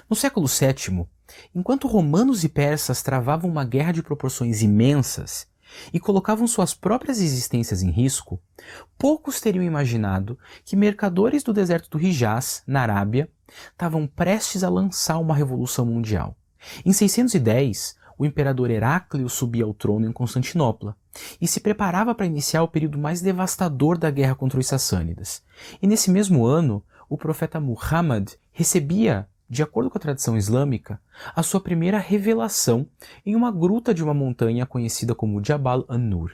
No século VII, enquanto romanos e persas travavam uma guerra de proporções imensas e colocavam suas próprias existências em risco, poucos teriam imaginado que mercadores do deserto do Hijaz, na Arábia, estavam prestes a lançar uma revolução mundial. Em 610, o imperador Heráclio subia ao trono em Constantinopla e se preparava para iniciar o período mais devastador da guerra contra os sassânidas. E nesse mesmo ano, o profeta Muhammad recebia, de acordo com a tradição islâmica, a sua primeira revelação em uma gruta de uma montanha conhecida como Jabal an-Nur.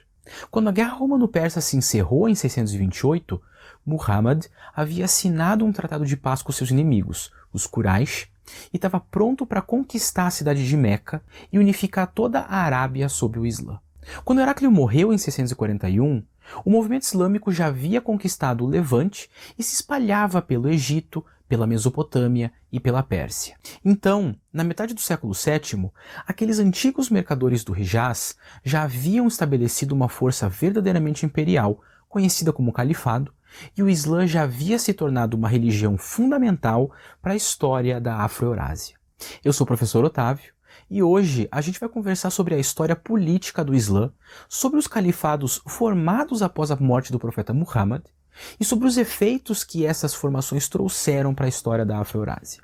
Quando a guerra romano-persa se encerrou em 628, Muhammad havia assinado um tratado de paz com seus inimigos, os Quraysh, e estava pronto para conquistar a cidade de Meca e unificar toda a Arábia sob o Islã. Quando Heráclio morreu em 641, o movimento islâmico já havia conquistado o Levante e se espalhava pelo Egito, pela Mesopotâmia e pela Pérsia. Então, na metade do século VII, aqueles antigos mercadores do Hijaz já haviam estabelecido uma força verdadeiramente imperial, conhecida como Califado, e o Islã já havia se tornado uma religião fundamental para a história da Afro-Eurásia. Eu sou o professor Otávio, e hoje a gente vai conversar sobre a história política do Islã, sobre os califados formados após a morte do profeta Muhammad, e sobre os efeitos que essas formações trouxeram para a história da Afro-Eurásia.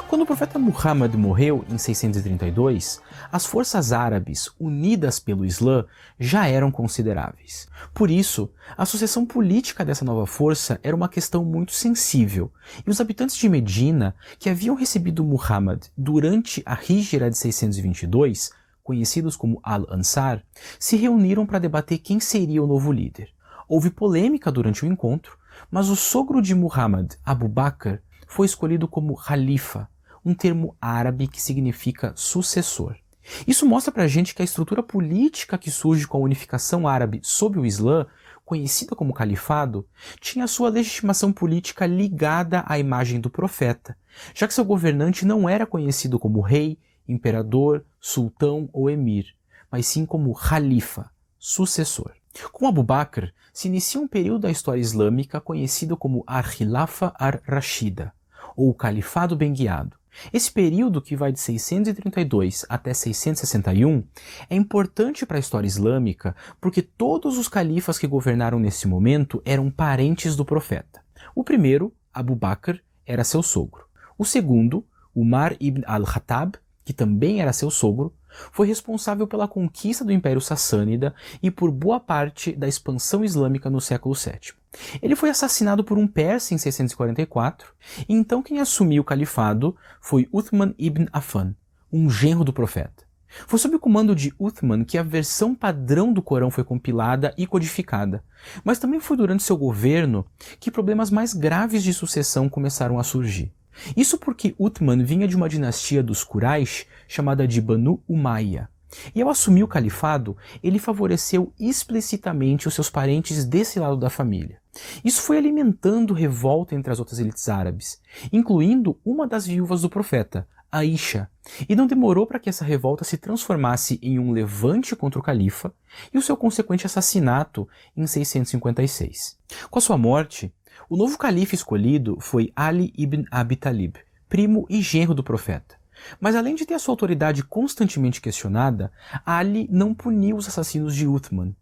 Quando o profeta Muhammad morreu em 632, as forças árabes, unidas pelo Islã, já eram consideráveis. Por isso, a sucessão política dessa nova força era uma questão muito sensível, e os habitantes de Medina, que haviam recebido Muhammad durante a Híjra de 622, conhecidos como Al-Ansar, se reuniram para debater quem seria o novo líder. Houve polêmica durante o encontro, mas o sogro de Muhammad, Abu Bakr, foi escolhido como Khalifa, um termo árabe que significa sucessor. Isso mostra pra gente que a estrutura política que surge com a unificação árabe sob o Islã, conhecida como califado, tinha sua legitimação política ligada à imagem do profeta, já que seu governante não era conhecido como rei, imperador, sultão ou emir, mas sim como Khalifa, sucessor. Com Abu Bakr, se inicia um período da história islâmica conhecido como Ar-Khilafa ar-Rashida, ou o Califado Bem Guiado. Esse período, que vai de 632 até 661, é importante para a história islâmica porque todos os califas que governaram nesse momento eram parentes do profeta. O primeiro, Abu Bakr, era seu sogro. O segundo, Umar ibn al-Khattab, que também era seu sogro, foi responsável pela conquista do Império Sassânida e por boa parte da expansão islâmica no século VII. Ele foi assassinado por um persa em 644, e então quem assumiu o califado foi Uthman ibn Affan, um genro do profeta. Foi sob o comando de Uthman que a versão padrão do Corão foi compilada e codificada, mas também foi durante seu governo que problemas mais graves de sucessão começaram a surgir. Isso porque Uthman vinha de uma dinastia dos Quraysh chamada de Banu Umayya. E ao assumir o califado, ele favoreceu explicitamente os seus parentes desse lado da família. Isso foi alimentando revolta entre as outras elites árabes, incluindo uma das viúvas do profeta, Aisha, e não demorou para que essa revolta se transformasse em um levante contra o califa e o seu consequente assassinato em 656. Com a sua morte, o novo califa escolhido foi Ali ibn Abi Talib, primo e genro do profeta. Mas além de ter a sua autoridade constantemente questionada, Ali não puniu os assassinos de Uthman,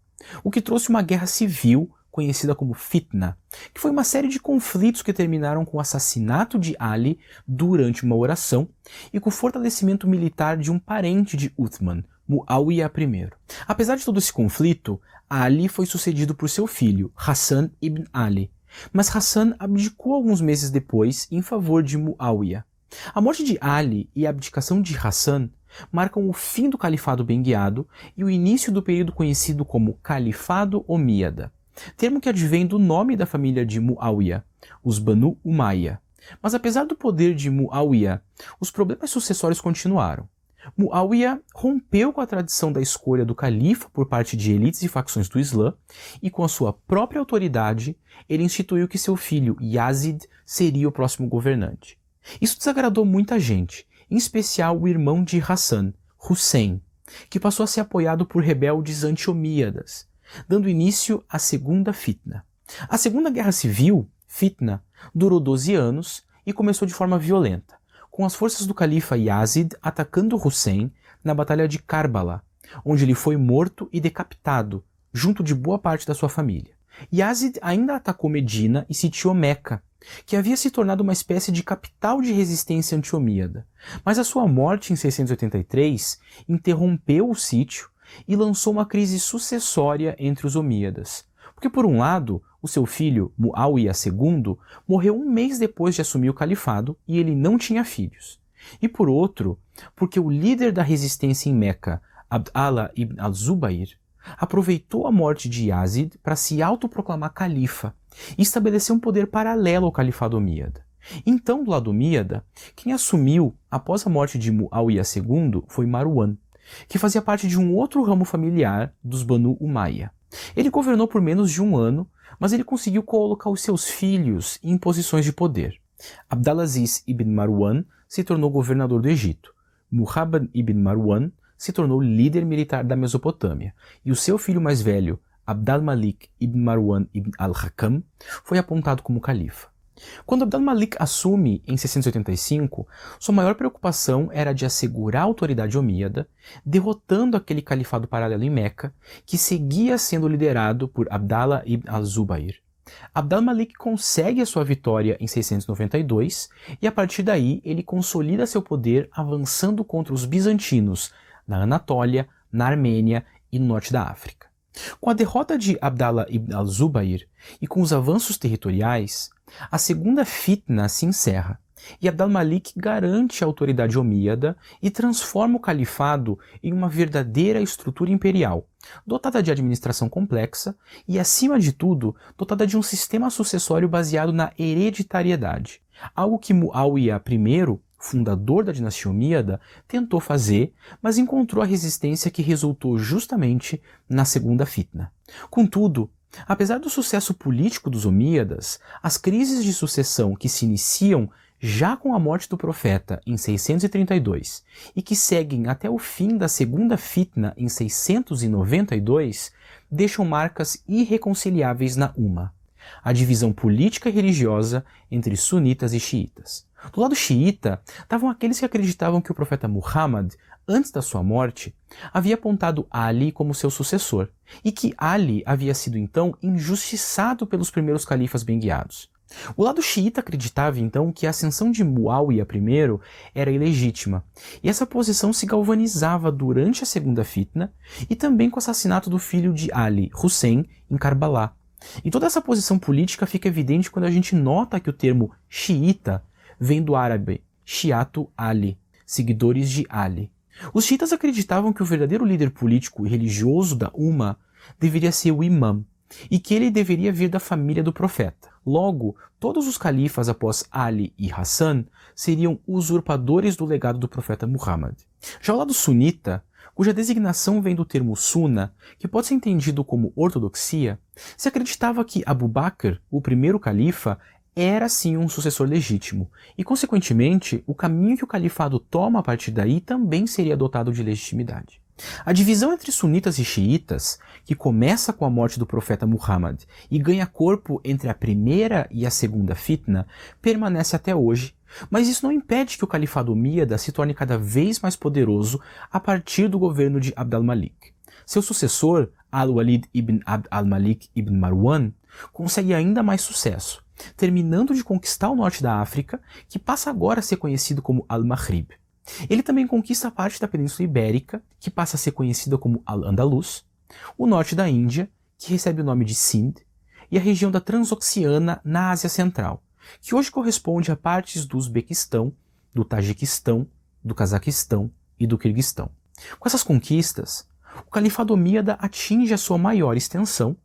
o que trouxe uma guerra civil conhecida como Fitna, que foi uma série de conflitos que terminaram com o assassinato de Ali durante uma oração e com o fortalecimento militar de um parente de Uthman, Muawiyah I. Apesar de todo esse conflito, Ali foi sucedido por seu filho, Hassan ibn Ali, mas Hassan abdicou alguns meses depois em favor de Muawiyah. A morte de Ali e a abdicação de Hassan marcam o fim do Califado Bem Guiado e o início do período conhecido como Califado Omíada, termo que advém do nome da família de Muawiyah, os Banu Umayya. Mas apesar do poder de Muawiyah, os problemas sucessórios continuaram. Muawiyah rompeu com a tradição da escolha do califa por parte de elites e facções do Islã e, com a sua própria autoridade, ele instituiu que seu filho Yazid seria o próximo governante. Isso desagradou muita gente, em especial o irmão de Hassan, Hussein, que passou a ser apoiado por rebeldes anti-omíadas, dando início à Segunda Fitna. A Segunda Guerra Civil, fitna, durou 12 anos e começou de forma violenta, com as forças do califa Yazid atacando Hussein na Batalha de Karbala, onde ele foi morto e decapitado, junto de boa parte da sua família. Yazid ainda atacou Medina e sitiou Meca, que havia se tornado uma espécie de capital de resistência anti-omíada, mas a sua morte em 683 interrompeu o sítio e lançou uma crise sucessória entre os omíadas, porque por um lado, o seu filho, Muawiyah II, morreu um mês depois de assumir o califado e ele não tinha filhos. E por outro, porque o líder da resistência em Meca, Abd Allah ibn al-Zubayr, aproveitou a morte de Yazid para se autoproclamar califa e estabelecer um poder paralelo ao califado omíada. Então, do lado omíada, quem assumiu após a morte de Muawiyah II foi Marwan, que fazia parte de um outro ramo familiar dos Banu Umayya. Ele governou por menos de um ano, mas ele conseguiu colocar os seus filhos em posições de poder. Abdalaziz ibn Marwan se tornou governador do Egito. Muhammad ibn Marwan se tornou líder militar da Mesopotâmia, e o seu filho mais velho, Abd al-Malik ibn Marwan ibn al-Hakam, foi apontado como califa. Quando Abd al-Malik assume em 685, sua maior preocupação era de assegurar a autoridade omíada, derrotando aquele califado paralelo em Meca, que seguia sendo liderado por Abdallah ibn al-Zubayr. Abd al-Malik consegue a sua vitória em 692 e a partir daí ele consolida seu poder avançando contra os bizantinos na Anatólia, na Armênia e no norte da África. Com a derrota de Abdallah ibn al-Zubayr e com os avanços territoriais, a segunda fitna se encerra e Abd al-Malik garante a autoridade omíada e transforma o califado em uma verdadeira estrutura imperial, dotada de administração complexa e, acima de tudo, dotada de um sistema sucessório baseado na hereditariedade, algo que Muawiyah I, fundador da dinastia omíada, tentou fazer, mas encontrou a resistência que resultou justamente na segunda fitna. Contudo, apesar do sucesso político dos omíadas, as crises de sucessão que se iniciam já com a morte do profeta em 632 e que seguem até o fim da segunda fitna em 692 deixam marcas irreconciliáveis na Umma, a divisão política e religiosa entre sunitas e xiitas. Do lado xiita, estavam aqueles que acreditavam que o profeta Muhammad, antes da sua morte, havia apontado Ali como seu sucessor, e que Ali havia sido então injustiçado pelos primeiros califas bem guiados. O lado xiita acreditava então que a ascensão de Muawiyah I era ilegítima, e essa posição se galvanizava durante a segunda fitna e também com o assassinato do filho de Ali, Hussein, em Karbala. E toda essa posição política fica evidente quando a gente nota que o termo xiita vem do árabe Shiatu Ali, seguidores de Ali. Os xiitas acreditavam que o verdadeiro líder político e religioso da Umma deveria ser o imã, e que ele deveria vir da família do profeta. Logo, todos os califas após Ali e Hassan seriam usurpadores do legado do profeta Muhammad. Já o lado sunita, cuja designação vem do termo sunna, que pode ser entendido como ortodoxia, se acreditava que Abu Bakr, o primeiro califa, era sim um sucessor legítimo, e consequentemente o caminho que o califado toma a partir daí também seria dotado de legitimidade. A divisão entre sunitas e xiitas, que começa com a morte do profeta Muhammad e ganha corpo entre a primeira e a segunda fitna, permanece até hoje, mas isso não impede que o califado omíada se torne cada vez mais poderoso a partir do governo de Abd al-Malik. Seu sucessor, Al-Walid ibn Abd al-Malik ibn Marwan, consegue ainda mais sucesso, terminando de conquistar o norte da África, que passa agora a ser conhecido como Al-Maghrib. Ele também conquista a parte da Península Ibérica, que passa a ser conhecida como Al-Andalus, o norte da Índia, que recebe o nome de Sind, e a região da Transoxiana na Ásia Central, que hoje corresponde a partes do Uzbequistão, do Tajiquistão, do Cazaquistão e do Quirguistão. Com essas conquistas, o califado omíada atinge a sua maior extensão,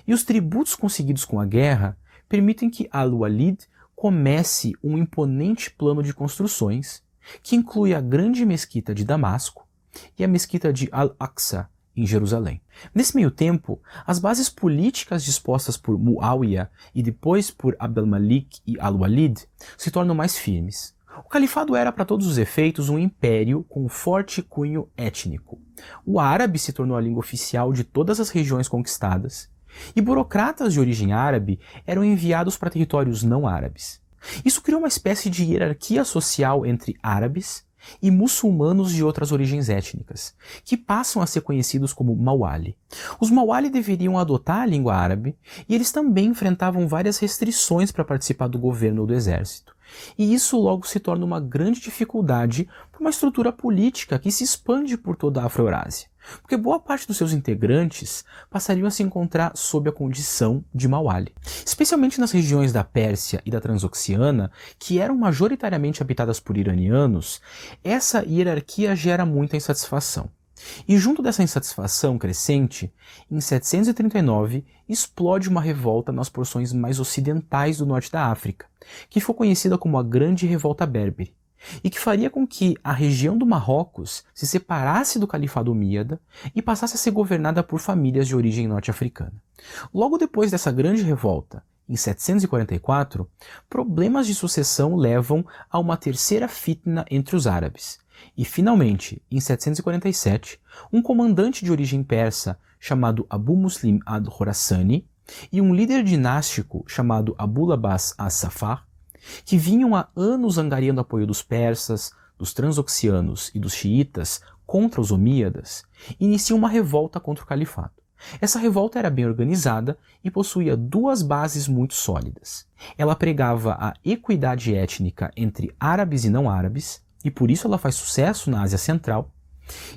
e os tributos conseguidos com a guerra permitem que Al-Walid comece um imponente plano de construções, que inclui a grande mesquita de Damasco e a mesquita de Al-Aqsa, em Jerusalém. Nesse meio tempo, as bases políticas dispostas por Muawiyah e depois por Abd al-Malik e Al-Walid se tornam mais firmes. O califado era, para todos os efeitos, um império com um forte cunho étnico. O árabe se tornou a língua oficial de todas as regiões conquistadas, e burocratas de origem árabe eram enviados para territórios não árabes. Isso criou uma espécie de hierarquia social entre árabes e muçulmanos de outras origens étnicas, que passam a ser conhecidos como Mawali. Os Mawali deveriam adotar a língua árabe e eles também enfrentavam várias restrições para participar do governo ou do exército. E isso logo se torna uma grande dificuldade para uma estrutura política que se expande por toda a Afro-Eurásia, porque boa parte dos seus integrantes passariam a se encontrar sob a condição de Mawali. Especialmente nas regiões da Pérsia e da Transoxiana, que eram majoritariamente habitadas por iranianos, essa hierarquia gera muita insatisfação. E junto dessa insatisfação crescente, em 739 explode uma revolta nas porções mais ocidentais do norte da África, que ficou conhecida como a Grande Revolta Berbere, e que faria com que a região do Marrocos se separasse do Califado Omíada e passasse a ser governada por famílias de origem norte-africana. Logo depois dessa grande revolta, em 744, problemas de sucessão levam a uma terceira fitna entre os árabes. E, finalmente, em 747, um comandante de origem persa chamado Abu Muslim ad-Khorasani e um líder dinástico chamado Abul Abbas as-Safar, que vinham há anos angariando apoio dos persas, dos transoxianos e dos xiitas contra os omíadas, iniciam uma revolta contra o califado. Essa revolta era bem organizada e possuía duas bases muito sólidas. Ela pregava a equidade étnica entre árabes e não árabes, e por isso ela faz sucesso na Ásia Central,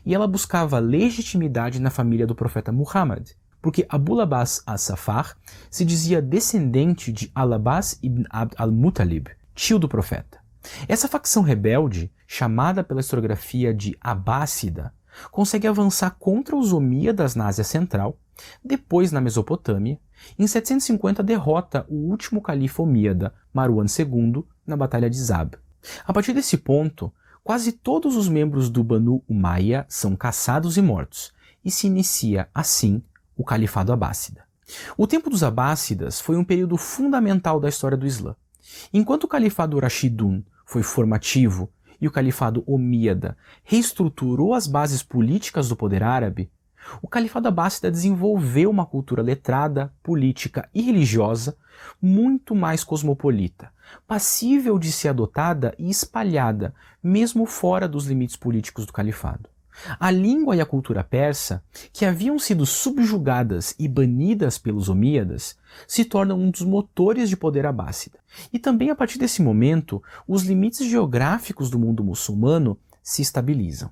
e ela buscava legitimidade na família do profeta Muhammad, porque Abul Abbas as-Safar se dizia descendente de Al-Abbas ibn Abd al-Muttalib, tio do profeta. Essa facção rebelde, chamada pela historiografia de Abássida, consegue avançar contra os omíadas na Ásia Central, depois na Mesopotâmia, e em 750 derrota o último califa omíada, Marwan II, na Batalha de Zab. A partir desse ponto, quase todos os membros do Banu Umayya são caçados e mortos, e se inicia, assim, o Califado Abássida. O tempo dos Abássidas foi um período fundamental da história do Islã. Enquanto o Califado Rashidun foi formativo e o Califado Omíada reestruturou as bases políticas do poder árabe, o Califado Abássida desenvolveu uma cultura letrada, política e religiosa muito mais cosmopolita, passível de ser adotada e espalhada, mesmo fora dos limites políticos do califado. A língua e a cultura persa, que haviam sido subjugadas e banidas pelos omíadas, se tornam um dos motores de poder abássida. E também a partir desse momento, os limites geográficos do mundo muçulmano se estabilizam.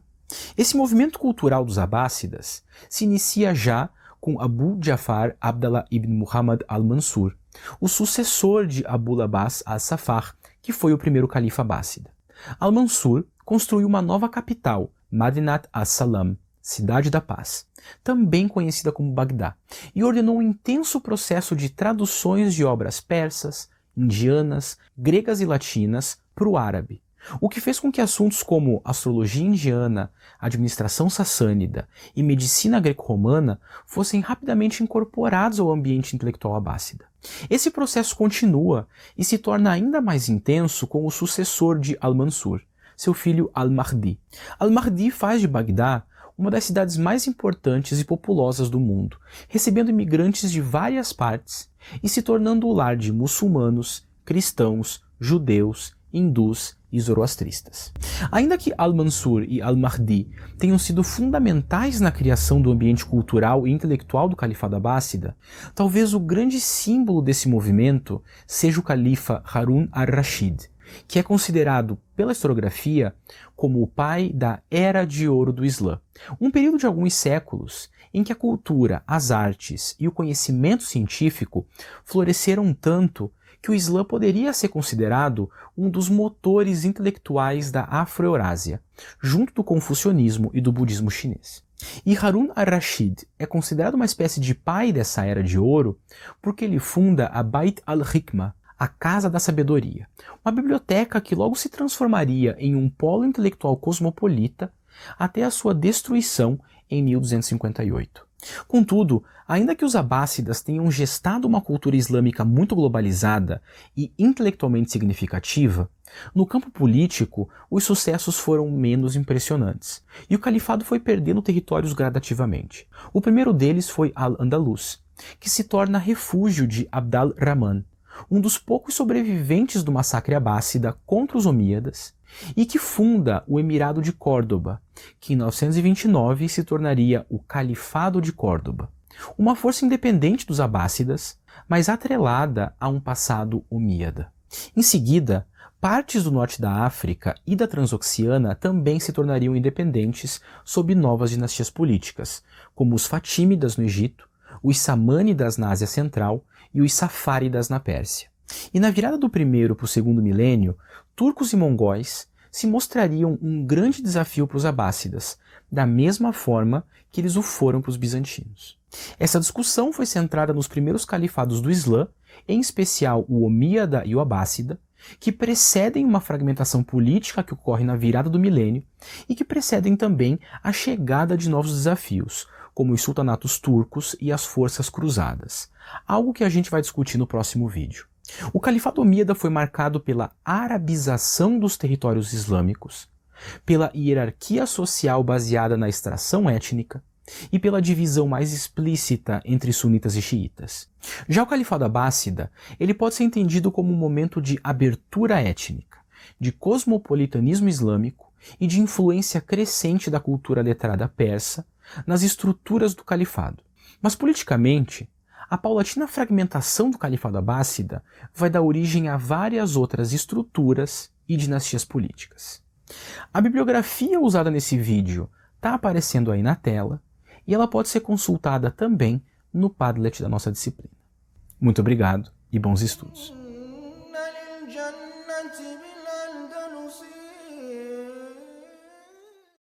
Esse movimento cultural dos abássidas se inicia já com Abu Ja'far Abdallah ibn Muhammad al-Mansur, o sucessor de Abul Abbas as-Safar, que foi o primeiro califa abássida. Al-Mansur construiu uma nova capital, Madinat as-Salam, Cidade da Paz, também conhecida como Bagdá, e ordenou um intenso processo de traduções de obras persas, indianas, gregas e latinas para o árabe, o que fez com que assuntos como astrologia indiana, administração sassânida e medicina greco-romana fossem rapidamente incorporados ao ambiente intelectual abássida. Esse processo continua e se torna ainda mais intenso com o sucessor de Al-Mansur, seu filho Al-Mahdi. Al-Mahdi faz de Bagdá uma das cidades mais importantes e populosas do mundo, recebendo imigrantes de várias partes e se tornando o lar de muçulmanos, cristãos, judeus, hindus e zoroastristas. Ainda que Al-Mansur e Al-Mahdi tenham sido fundamentais na criação do ambiente cultural e intelectual do Califado Abássida, talvez o grande símbolo desse movimento seja o califa Harun ar-Rashid, que é considerado pela historiografia como o pai da Era de Ouro do Islã, um período de alguns séculos em que a cultura, as artes e o conhecimento científico floresceram tanto que o Islã poderia ser considerado um dos motores intelectuais da Afro-Eurásia, junto do confucionismo e do budismo chinês. E Harun ar-Rashid é considerado uma espécie de pai dessa Era de Ouro porque ele funda a Bait al-Hikmah, a Casa da Sabedoria, uma biblioteca que logo se transformaria em um polo intelectual cosmopolita até a sua destruição em 1258. Contudo, ainda que os abássidas tenham gestado uma cultura islâmica muito globalizada e intelectualmente significativa, no campo político os sucessos foram menos impressionantes, e o califado foi perdendo territórios gradativamente. O primeiro deles foi Al-Andalus, que se torna refúgio de Abd al-Rahman, um dos poucos sobreviventes do massacre abássida contra os omíadas, e que funda o Emirado de Córdoba, que em 929 se tornaria o Califado de Córdoba, uma força independente dos abássidas, mas atrelada a um passado omíada. Em seguida, partes do norte da África e da Transoxiana também se tornariam independentes sob novas dinastias políticas, como os Fatímidas no Egito, os Samânidas na Ásia Central e os Safáridas na Pérsia. E na virada do primeiro para o segundo milênio, turcos e mongóis se mostrariam um grande desafio para os abássidas, da mesma forma que eles o foram para os bizantinos. Essa discussão foi centrada nos primeiros califados do Islã, em especial o Omíada e o Abássida, que precedem uma fragmentação política que ocorre na virada do milênio e que precedem também a chegada de novos desafios, como os sultanatos turcos e as forças cruzadas, algo que a gente vai discutir no próximo vídeo. O Califado Omíada foi marcado pela arabização dos territórios islâmicos, pela hierarquia social baseada na extração étnica e pela divisão mais explícita entre sunitas e xiitas. Já o Califado Abássida, ele pode ser entendido como um momento de abertura étnica, de cosmopolitanismo islâmico e de influência crescente da cultura letrada persa nas estruturas do califado. Mas politicamente, a paulatina fragmentação do Califado Abássida vai dar origem a várias outras estruturas e dinastias políticas. A bibliografia usada nesse vídeo está aparecendo aí na tela e ela pode ser consultada também no Padlet da nossa disciplina. Muito obrigado e bons estudos.